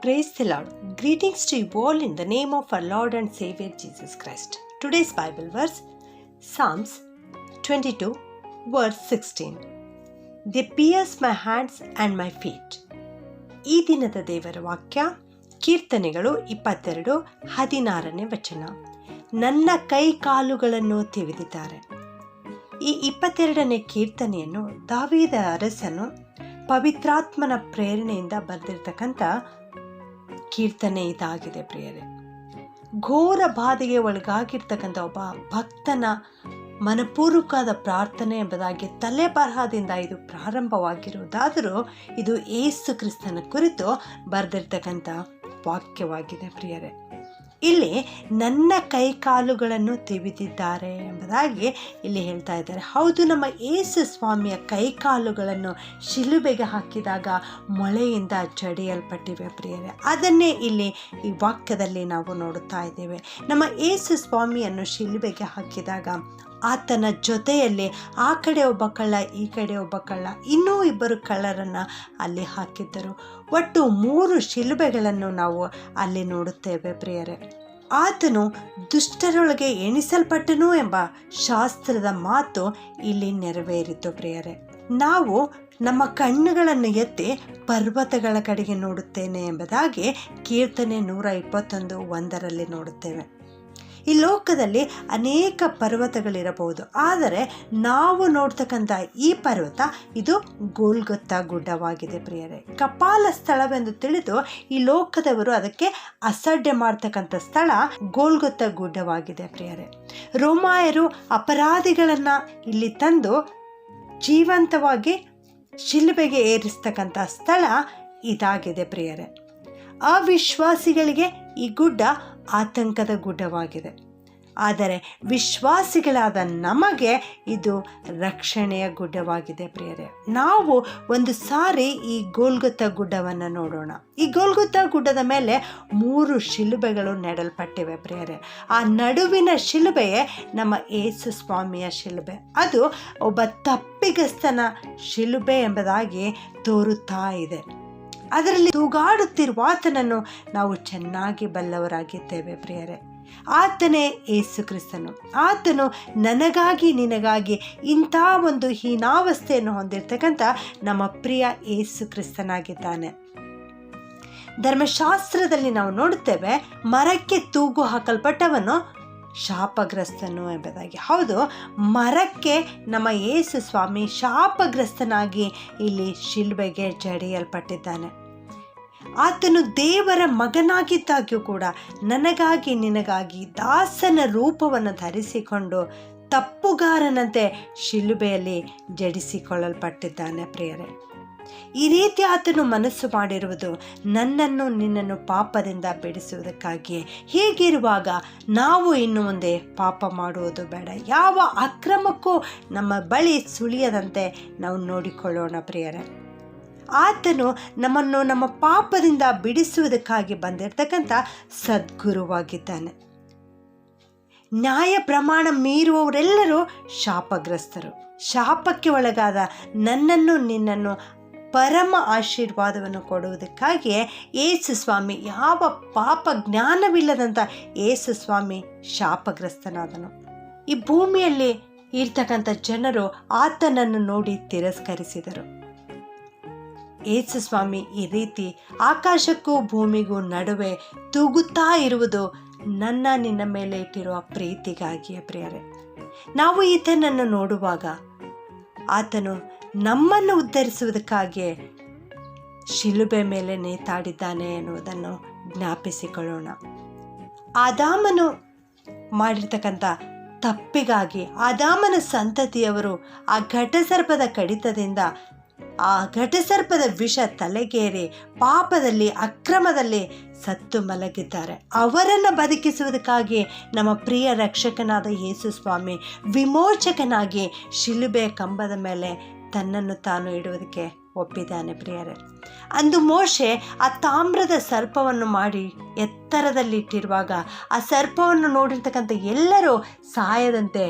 Praise the Lord. Greetings to you all in the name of our Lord and Savior Jesus Christ. Today's Bible verse, Psalms 22, verse 16. They pierce my hands and my feet. ಈ ದಿನದ ದೇವರ ವಾಕ್ಯ ಕೀರ್ತನೆಗಳು 22:16 ವಚನ. ನನ್ನ ಕೈ ಕಾಲುಗಳನ್ನು ತಿವಿದಿದ್ದಾರೆ. ಈ 22ನೇ ಕೀರ್ತನೆಯನ್ನು ದಾವೀದ ಅರಸನು ಪವಿತ್ರಾತ್ಮನ ಪ್ರೇರಣೆಯಿಂದ ಬರೆದಿರ್ತಕ್ಕಂಥ ಕೀರ್ತನೆ ಇದಾಗಿದೆ ಪ್ರಿಯರೇ. ಘೋರ ಬಾಧೆಗೆ ಒಳಗಾಗಿರ್ತಕ್ಕಂಥ ಒಬ್ಬ ಭಕ್ತನ ಮನಪೂರ್ವಕವಾದ ಪ್ರಾರ್ಥನೆ ಎಂಬುದಾಗಿ ತಲೆ ಬರಹದಿಂದ ಇದು ಪ್ರಾರಂಭವಾಗಿರುವುದಾದರೂ ಇದು ಯೇಸು ಕ್ರಿಸ್ತನ ಕುರಿತು ಬರೆದಿರ್ತಕ್ಕಂಥ ವಾಕ್ಯವಾಗಿದೆ ಪ್ರಿಯರೇ. ಇಲ್ಲಿ ನನ್ನ ಕೈ ಕಾಲುಗಳನ್ನು ತಿವಿದಿದ್ದಾರೆ ಎಂಬುದಾಗಿ ಇಲ್ಲಿ ಹೇಳ್ತಾ ಇದ್ದಾರೆ. ಹೌದು, ನಮ್ಮ ಯೇಸು ಸ್ವಾಮಿಯ ಕೈ ಕಾಲುಗಳನ್ನು ಶಿಲುಬೆಗೆ ಹಾಕಿದಾಗ ಮೊಳೆಯಿಂದ ಜಡಿಯಲ್ಪಟ್ಟಿವೆ ಪ್ರಿಯರೇ. ಅದನ್ನೇ ಇಲ್ಲಿ ಈ ವಾಕ್ಯದಲ್ಲಿ ನಾವು ನೋಡುತ್ತಾ ಇದ್ದೇವೆ. ನಮ್ಮ ಯೇಸು ಸ್ವಾಮಿಯನ್ನು ಶಿಲುಬೆಗೆ ಹಾಕಿದಾಗ ಆತನ ಜೊತೆಯಲ್ಲಿ ಆ ಕಡೆ ಒಬ್ಬ ಕಳ್ಳ, ಈ ಕಡೆ ಒಬ್ಬ ಕಳ್ಳ, ಇನ್ನೂ ಇಬ್ಬರು ಕಳ್ಳರನ್ನು ಅಲ್ಲಿ ಹಾಕಿದ್ದರು. ಒಟ್ಟು 3 ಶಿಲುಬೆಗಳನ್ನು ನಾವು ಅಲ್ಲಿ ನೋಡುತ್ತೇವೆ ಪ್ರಿಯರೇ. ಆತನು ದುಷ್ಟರೊಳಗೆ ಎಣಿಸಲ್ಪಟ್ಟನು ಎಂಬ ಶಾಸ್ತ್ರದ ಮಾತು ಇಲ್ಲಿ ನೆರವೇರಿತು ಪ್ರಿಯರೇ. ನಾವು ನಮ್ಮ ಕಣ್ಣುಗಳನ್ನು ಎತ್ತಿ ಪರ್ವತಗಳ ಕಡೆಗೆ ನೋಡುತ್ತೇನೆ ಎಂಬುದಾಗಿ ಕೀರ್ತನೆ 121:1 ನೋಡುತ್ತೇವೆ. ಈ ಲೋಕದಲ್ಲಿ ಅನೇಕ ಪರ್ವತಗಳಿರಬಹುದು, ಆದರೆ ನಾವು ನೋಡ್ತಕ್ಕಂಥ ಈ ಪರ್ವತ ಇದು ಗೋಲ್ಗೊತ್ತಾ ಗುಡ್ಡವಾಗಿದೆ ಪ್ರಿಯರೇ. ಕಪಾಲ ಸ್ಥಳವೆಂದು ತಿಳಿದು ಈ ಲೋಕದವರು ಅದಕ್ಕೆ ಅಸಡ್ಡೆ ಮಾಡ್ತಕ್ಕಂಥ ಸ್ಥಳ ಗೋಲ್ಗೊತ್ತಾ ಗುಡ್ಡವಾಗಿದೆ ಪ್ರಿಯರೇ. ರೋಮಾಯರು ಅಪರಾಧಿಗಳನ್ನು ಇಲ್ಲಿ ತಂದು ಜೀವಂತವಾಗಿ ಶಿಲುಬೆಗೆ ಏರಿಸ್ತಕ್ಕಂಥ ಸ್ಥಳ ಇದಾಗಿದೆ ಪ್ರಿಯರೇ. ಅವಿಶ್ವಾಸಿಗಳಿಗೆ ಈ ಗುಡ್ಡ ಆತಂಕದ ಗುಡ್ಡವಾಗಿದೆ, ಆದರೆ ವಿಶ್ವಾಸಿಗಳಾದ ನಮಗೆ ಇದು ರಕ್ಷಣೆಯ ಗುಡ್ಡವಾಗಿದೆ ಪ್ರಿಯರೇ. ನಾವು ಒಂದು ಸಾರಿ ಈ ಗೋಲ್ಗೊತ್ತಾ ಗುಡ್ಡವನ್ನು ನೋಡೋಣ. ಈ ಗೋಲ್ಗೊತ್ತಾ ಗುಡ್ಡದ ಮೇಲೆ 3 ಶಿಲುಬೆಗಳು ನೆಡಲ್ಪಟ್ಟಿವೆ ಪ್ರಿಯರೇ. ಆ ನಡುವಿನ ಶಿಲುಬೆಯೇ ನಮ್ಮ ಯೇಸು ಸ್ವಾಮಿಯ ಶಿಲುಬೆ. ಅದು ಒಬ್ಬ ತಪ್ಪಿಗಸ್ತನ ಶಿಲುಬೆ ಎಂಬುದಾಗಿ ತೋರುತ್ತಾ ಇದೆ. ಅದರಲ್ಲಿ ತೂಗಾಡುತ್ತಿರುವ ಆತನನ್ನು ನಾವು ಚೆನ್ನಾಗಿ ಬಲ್ಲವರಾಗಿದ್ದೇವೆ ಪ್ರಿಯರೇ. ಆತನೇ ಯೇಸು ಕ್ರಿಸ್ತನು. ಆತನು ನನಗಾಗಿ ನಿನಗಾಗಿ ಇಂಥ ಒಂದು ಹೀನಾವಸ್ಥೆಯನ್ನು ಹೊಂದಿರತಕ್ಕಂಥ ನಮ್ಮ ಪ್ರಿಯ ಯೇಸು ಕ್ರಿಸ್ತನಾಗಿದ್ದಾನೆ. ಧರ್ಮಶಾಸ್ತ್ರದಲ್ಲಿ ನಾವು ನೋಡುತ್ತೇವೆ, ಮರಕ್ಕೆ ತೂಗು ಹಾಕಲ್ಪಟ್ಟವನು ಶಾಪಗ್ರಸ್ತನು ಎಂಬುದಾಗಿ. ಹೌದು, ಮರಕ್ಕೆ ನಮ್ಮ ಯೇಸು ಸ್ವಾಮಿ ಶಾಪಗ್ರಸ್ತನಾಗಿ ಇಲ್ಲಿ ಶಿಲುಬೆಗೆ ಜಡಿಯಲ್ಪಟ್ಟಿದ್ದಾನೆ. ಆತನು ದೇವರ ಮಗನಾಗಿದ್ದಾಗ್ಯೂ ಕೂಡ ನನಗಾಗಿ ನಿನಗಾಗಿ ದಾಸನ ರೂಪವನ್ನು ಧರಿಸಿಕೊಂಡು ತಪ್ಪುಗಾರನಂತೆ ಶಿಲುಬೆಯಲ್ಲಿ ಜಡಿಸಿಕೊಳ್ಳಲ್ಪಟ್ಟಿದ್ದಾನೆ ಪ್ರಿಯರೇ. ಈ ರೀತಿ ಆತನು ಮನಸ್ಸು ಮಾಡಿರುವುದು ನನ್ನನ್ನು ನಿನ್ನನ್ನು ಪಾಪದಿಂದ ಬಿಡಿಸುವುದಕ್ಕಾಗಿಯೇ. ಹೀಗಿರುವಾಗ ನಾವು ಇನ್ನು ಮುಂದೆ ಪಾಪ ಮಾಡುವುದು ಬೇಡ. ಯಾವ ಅಕ್ರಮಕ್ಕೂ ನಮ್ಮ ಬಳಿ ಸುಳಿಯದಂತೆ ನಾವು ನೋಡಿಕೊಳ್ಳೋಣ ಪ್ರಿಯರೇ. ಆತನು ನಮ್ಮನ್ನು ನಮ್ಮ ಪಾಪದಿಂದ ಬಿಡಿಸುವುದಕ್ಕಾಗಿ ಬಂದಿರತಕ್ಕಂಥ ಸದ್ಗುರುವಾಗಿದ್ದಾನೆ. ನ್ಯಾಯ ಪ್ರಮಾಣ ಮೀರುವವರೆಲ್ಲರೂ ಶಾಪಗ್ರಸ್ತರು. ಶಾಪಕ್ಕೆ ಒಳಗಾದ ನನ್ನನ್ನು ನಿನ್ನನ್ನು ಪರಮ ಆಶೀರ್ವಾದವನ್ನು ಕೊಡುವುದಕ್ಕಾಗಿಯೇ ಯೇಸು ಸ್ವಾಮಿ, ಯಾವ ಪಾಪ ಜ್ಞಾನವಿಲ್ಲದಂಥ ಯೇಸು ಸ್ವಾಮಿ ಶಾಪಗ್ರಸ್ತನಾದನು. ಈ ಭೂಮಿಯಲ್ಲಿ ಇರ್ತಕ್ಕಂಥ ಜನರು ಆತನನ್ನು ನೋಡಿ ತಿರಸ್ಕರಿಸಿದರು. ಯೇಸು ಸ್ವಾಮಿ ಈ ರೀತಿ ಆಕಾಶಕ್ಕೂ ಭೂಮಿಗೂ ನಡುವೆ ತೂಗುತ್ತಾ ಇರುವುದು ನನ್ನ ನಿನ್ನ ಮೇಲೆ ಇಟ್ಟಿರುವ ಪ್ರೀತಿಗಾಗಿಯೇ ಪ್ರಿಯರೇ. ನಾವು ಈತನನ್ನು ನೋಡುವಾಗ ಆತನು ನಮ್ಮನ್ನು ಉದ್ಧರಿಸುವುದಕ್ಕಾಗಿಯೇ ಶಿಲುಬೆ ಮೇಲೆ ನೇತಾಡಿದ್ದಾನೆ ಎನ್ನುವುದನ್ನು ಜ್ಞಾಪಿಸಿಕೊಳ್ಳೋಣ. ಆದಾಮನು ಮಾಡಿರ್ತಕ್ಕಂಥ ತಪ್ಪಿಗಾಗಿ ಆದಾಮನ ಸಂತತಿಯವರು ಆ ಘಟಸರ್ಪದ ಕಡಿತದಿಂದ ಆ ಘಟಸರ್ಪದ ವಿಷ ತಲೆಗೇರಿ ಪಾಪದಲ್ಲಿ ಅಕ್ರಮದಲ್ಲಿ ಸತ್ತು ಮಲಗಿದ್ದಾರೆ. ಅವರನ್ನು ಬದುಕಿಸುವುದಕ್ಕಾಗಿ ನಮ್ಮ ಪ್ರಿಯ ರಕ್ಷಕನಾದ ಯೇಸು ಸ್ವಾಮಿ ವಿಮೋಚಕನಾಗಿ ಶಿಲುಬೆಯ ಕಂಬದ ಮೇಲೆ ತನ್ನನ್ನು ತಾನು ಇಡುವುದಕ್ಕೆ ಒಪ್ಪಿದ್ದಾನೆ ಪ್ರಿಯರೇ. ಅಂದು ಮೋಶೆ ಆ ತಾಮ್ರದ ಸರ್ಪವನ್ನು ಮಾಡಿ ಎತ್ತರದಲ್ಲಿಟ್ಟಿರುವಾಗ ಆ ಸರ್ಪವನ್ನು ನೋಡಿರ್ತಕ್ಕಂಥ ಎಲ್ಲರೂ ಸಾಯದಂತೆ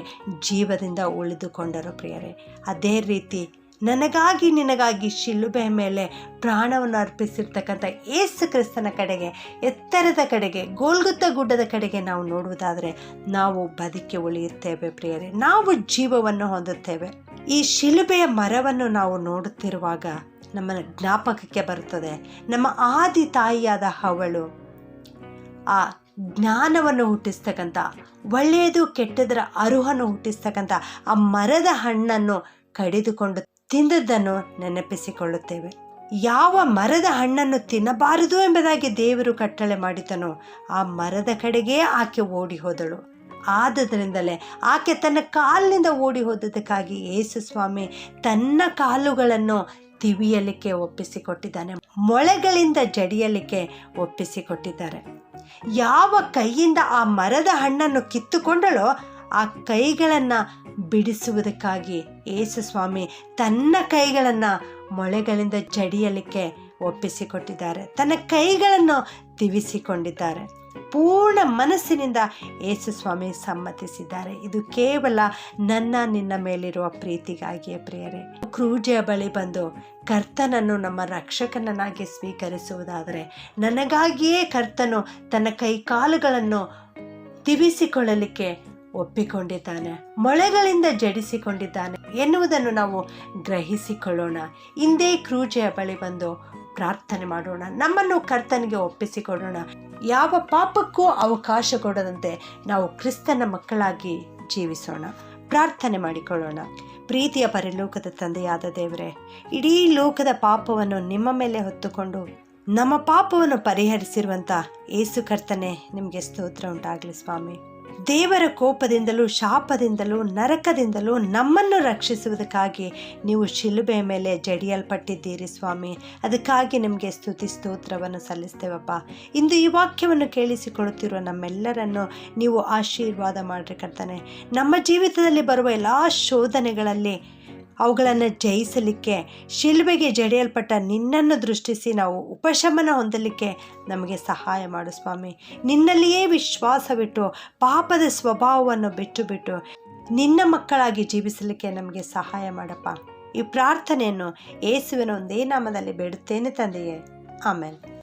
ಜೀವದಿಂದ ಉಳಿದುಕೊಂಡರು ಪ್ರಿಯರೇ. ಅದೇ ರೀತಿ ನನಗಾಗಿ ನಿನಗಾಗಿ ಶಿಲುಬೆಯ ಮೇಲೆ ಪ್ರಾಣವನ್ನು ಅರ್ಪಿಸಿರ್ತಕ್ಕಂಥ ಯೇಸು ಕ್ರಿಸ್ತನ ಕಡೆಗೆ, ಎತ್ತರದ ಕಡೆಗೆ, ಗೋಲ್ಗೊಥಾ ಗುಡ್ಡದ ಕಡೆಗೆ ನಾವು ನೋಡುವುದಾದರೆ ನಾವು ಬದುಕಿ ಉಳಿಯುತ್ತೇವೆ ಪ್ರಿಯರೇ. ನಾವು ಜೀವವನ್ನು ಹೊಂದುತ್ತೇವೆ. ಈ ಶಿಲುಬೆಯ ಮರವನ್ನು ನಾವು ನೋಡುತ್ತಿರುವಾಗ ನಮ್ಮ ಜ್ಞಾಪಕಕ್ಕೆ ಬರುತ್ತದೆ ನಮ್ಮ ಆದಿ ತಾಯಿಯಾದ ಹವ್ವಳು ಆ ಜ್ಞಾನವನ್ನು ಹುಟ್ಟಿಸ್ತಕ್ಕಂಥ, ಒಳ್ಳೆಯದು ಕೆಟ್ಟದರ ಅರುಹನ್ನು ಹುಟ್ಟಿಸ್ತಕ್ಕಂಥ ಆ ಮರದ ಹಣ್ಣನ್ನು ಕಡಿದುಕೊಂಡು ತಿಂದದ್ದನ್ನು ನೆನಪಿಸಿಕೊಳ್ಳುತ್ತೇವೆ. ಯಾವ ಮರದ ಹಣ್ಣನ್ನು ತಿನ್ನಬಾರದು ಎಂಬುದಾಗಿ ದೇವರು ಕಟ್ಟಳೆ ಮಾಡಿದನೋ ಆ ಮರದ ಕಡೆಗೇ ಆಕೆ ಓಡಿ ಹೋದಳು. ಆದ್ದರಿಂದಲೇ ಆಕೆ ತನ್ನ ಕಾಲಿನಿಂದ ಓಡಿ ಹೋದದಕ್ಕಾಗಿ ಯೇಸು ಸ್ವಾಮಿ ತನ್ನ ಕಾಲುಗಳನ್ನು ತಿವಿಯಲಿಕ್ಕೆ ಒಪ್ಪಿಸಿಕೊಟ್ಟಿದ್ದಾನೆ, ಮೊಳೆಗಳಿಂದ ಜಡಿಯಲಿಕ್ಕೆ ಒಪ್ಪಿಸಿಕೊಟ್ಟಿದ್ದಾರೆ. ಯಾವ ಕೈಯಿಂದ ಆ ಮರದ ಹಣ್ಣನ್ನು ಕಿತ್ತುಕೊಂಡಳೋ ಆ ಕೈಗಳನ್ನು ಬಿಡಿಸುವುದಕ್ಕಾಗಿ ಯೇಸು ಸ್ವಾಮಿ ತನ್ನ ಕೈಗಳನ್ನು ಮೊಳೆಗಳಿಂದ ಜಡಿಯಲಿಕ್ಕೆ ಒಪ್ಪಿಸಿಕೊಟ್ಟಿದ್ದಾರೆ, ತನ್ನ ಕೈಗಳನ್ನು ತಿವಿಸಿಕೊಂಡಿದ್ದಾರೆ. ಪೂರ್ಣ ಮನಸ್ಸಿನಿಂದ ಯೇಸು ಸ್ವಾಮಿ ಸಮ್ಮತಿಸಿದ್ದಾರೆ. ಇದು ಕೇವಲ ನಿನ್ನ ಮೇಲಿರುವ ಪ್ರೀತಿಗಾಗಿಯೇ ಪ್ರಿಯರೇ. ಕ್ರೂಜೆಯ ಬಳಿ ಬಂದು ಕರ್ತನನ್ನು ನಮ್ಮ ರಕ್ಷಕನನ್ನಾಗಿ ಸ್ವೀಕರಿಸುವುದಾದರೆ, ನನಗಾಗಿಯೇ ಕರ್ತನು ತನ್ನ ಕೈಕಾಲುಗಳನ್ನು ತಿವಿಸಿಕೊಳ್ಳಲಿಕ್ಕೆ ಒಪ್ಪಿಕೊಂಡಿದ್ದಾನೆ, ಮೊಳೆಗಳಿಂದ ಜಡಿಸಿಕೊಂಡಿದ್ದಾನೆ ಎನ್ನುವುದನ್ನು ನಾವು ಗ್ರಹಿಸಿಕೊಳ್ಳೋಣ. ಇಂದೇ ಕ್ರೂಜೆಯ ಬಳಿ ಬಂದು ಪ್ರಾರ್ಥನೆ ಮಾಡೋಣ, ನಮ್ಮನ್ನು ಕರ್ತನಿಗೆ ಒಪ್ಪಿಸಿಕೊಡೋಣ. ಯಾವ ಪಾಪಕ್ಕೂ ಅವಕಾಶ ಕೊಡದಂತೆ ನಾವು ಕ್ರಿಸ್ತನ ಮಕ್ಕಳಾಗಿ ಜೀವಿಸೋಣ. ಪ್ರಾರ್ಥನೆ ಮಾಡಿಕೊಳ್ಳೋಣ. ಪ್ರೀತಿಯ ಪರಲೋಕದ ತಂದೆಯಾದ ದೇವರೇ, ಇಡೀ ಲೋಕದ ಪಾಪವನ್ನು ನಿಮ್ಮ ಮೇಲೆ ಹೊತ್ತುಕೊಂಡು ನಮ್ಮ ಪಾಪವನ್ನು ಪರಿಹರಿಸಿರುವಂಥ ಯೇಸು ಕರ್ತನೆ, ನಿಮಗೆ ಸ್ತೋತ್ರ ಉಂಟಾಗಲಿ ಸ್ವಾಮಿ. ದೇವರ ಕೋಪದಿಂದಲೂ ಶಾಪದಿಂದಲೂ ನರಕದಿಂದಲೂ ನಮ್ಮನ್ನು ರಕ್ಷಿಸುವುದಕ್ಕಾಗಿ ನೀವು ಶಿಲುಬೆಯ ಮೇಲೆ ಜಡಿಯಲ್ಪಟ್ಟಿದ್ದೀರಿ ಸ್ವಾಮಿ. ಅದಕ್ಕಾಗಿ ನಿಮಗೆ ಸ್ತುತಿ ಸ್ತೋತ್ರವನ್ನು ಸಲ್ಲಿಸ್ತೇವಪ್ಪ. ಇಂದು ಈ ವಾಕ್ಯವನ್ನು ಕೇಳಿಸಿಕೊಳ್ಳುತ್ತಿರುವ ನಮ್ಮೆಲ್ಲರನ್ನು ನೀವು ಆಶೀರ್ವಾದ ಮಾಡಿರಿ ಕರ್ತನೆ. ನಮ್ಮ ಜೀವಿತದಲ್ಲಿ ಬರುವ ಎಲ್ಲ ಶೋಧನೆಗಳಲ್ಲಿ ಅವುಗಳನ್ನು ಜಯಿಸಲಿಕ್ಕೆ ಶಿಲುಬೆಗೆ ಜಡಿಯಲ್ಪಟ್ಟ ನಿನ್ನನ್ನು ದೃಷ್ಟಿಸಿ ನಾವು ಉಪಶಮನ ಹೊಂದಲಿಕ್ಕೆ ನಮಗೆ ಸಹಾಯ ಮಾಡು ಸ್ವಾಮಿ. ನಿನ್ನಲ್ಲಿಯೇ ವಿಶ್ವಾಸವಿಟ್ಟು ಪಾಪದ ಸ್ವಭಾವವನ್ನು ಬಿಟ್ಟು ನಿನ್ನ ಮಕ್ಕಳಾಗಿ ಜೀವಿಸಲಿಕ್ಕೆ ನಮಗೆ ಸಹಾಯ ಮಾಡಪ್ಪ. ಈ ಪ್ರಾರ್ಥನೆಯನ್ನು ಯೇಸುವಿನ ಒಂದೇ ನಾಮದಲ್ಲಿ ಬೇಡುತ್ತೇನೆ ತಂದೆಯೇ, ಆಮೆನ್.